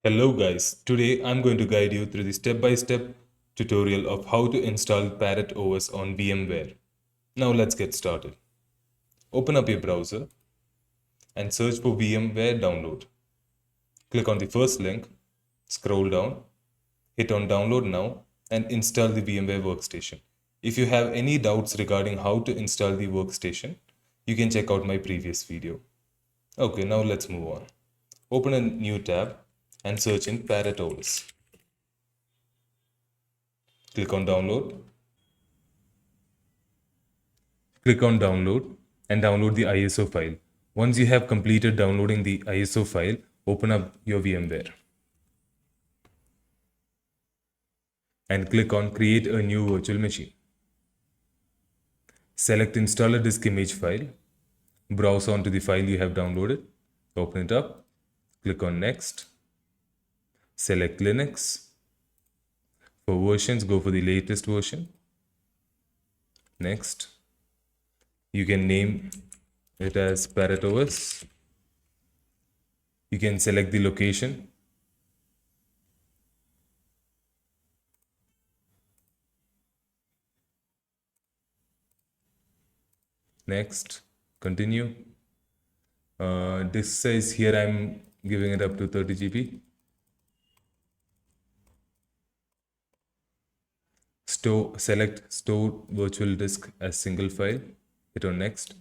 Hello guys, today I'm going to guide you through the step-by-step tutorial of how to install Parrot OS on VMware. Now let's get started. Open up your browser and search for VMware download. Click on the first link, scroll down, hit on download now and install the VMware workstation. If you have any doubts regarding how to install the workstation, you can check out my previous video. Okay, now let's move on. Open a new tab and search in Parrot OS. Click on download. Click on download and download the ISO file. Once you have completed downloading the ISO file, open up your VMware and click on create a new virtual machine. Select installer disk image file. Browse onto the file you have downloaded. Open it up. Click on next. Select Linux. For versions, go for the latest version. Next. You can name it as Parrot OS. You can select the location. Next, continue. Disk size here I'm giving it up to 30 GB. Select store virtual disk as single file. Hit on next.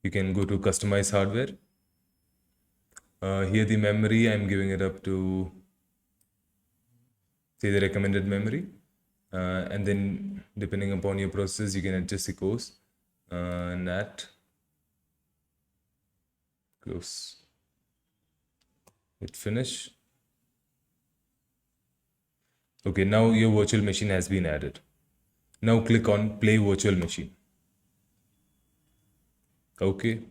You can go to customize hardware. Here the memory I'm giving it up to say the recommended memory. And then depending upon your process, you can adjust the course. NAT. Close. Hit finish. Okay, now your virtual machine has been added. Now click on play virtual machine. Okay.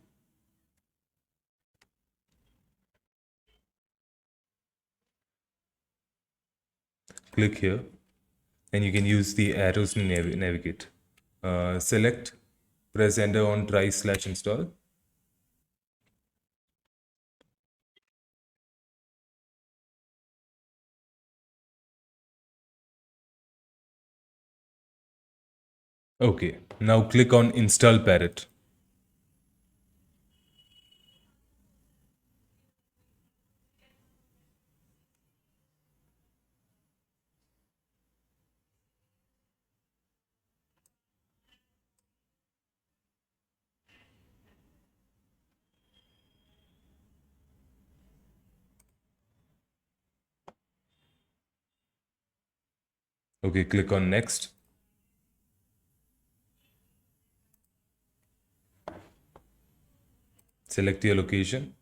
Click here and you can use the arrows to navigate. Select, press enter on try/install. Okay, now click on install Parrot. Okay, click on next. Select your location.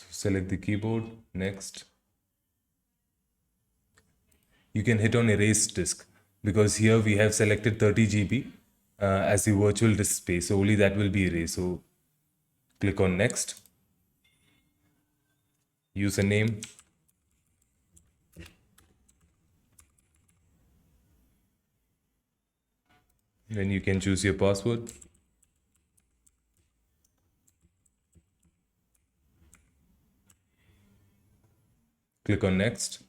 Select the keyboard, next. You can hit on erase disk because here we have selected 30 GB as the virtual disk space, so only that will be erased. So click on next. Username. Then you can choose your password. Click on next.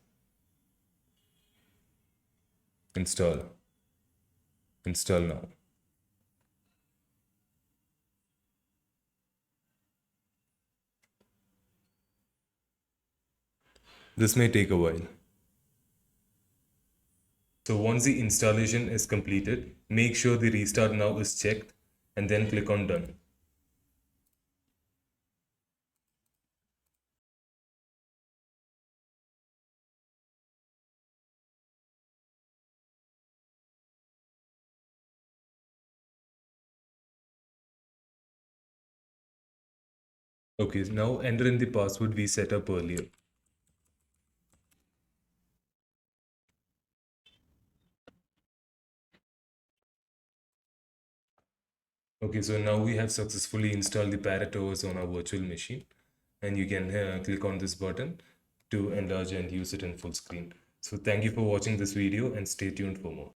Install. Install now. This may take a while. So once the installation is completed, make sure the restart now is checked and then click on done. Okay, now enter in the password we set up earlier. Okay, so now we have successfully installed the Parrot OS on our virtual machine, and you can click on this button to enlarge and use it in full screen. So thank you for watching this video and stay tuned for more.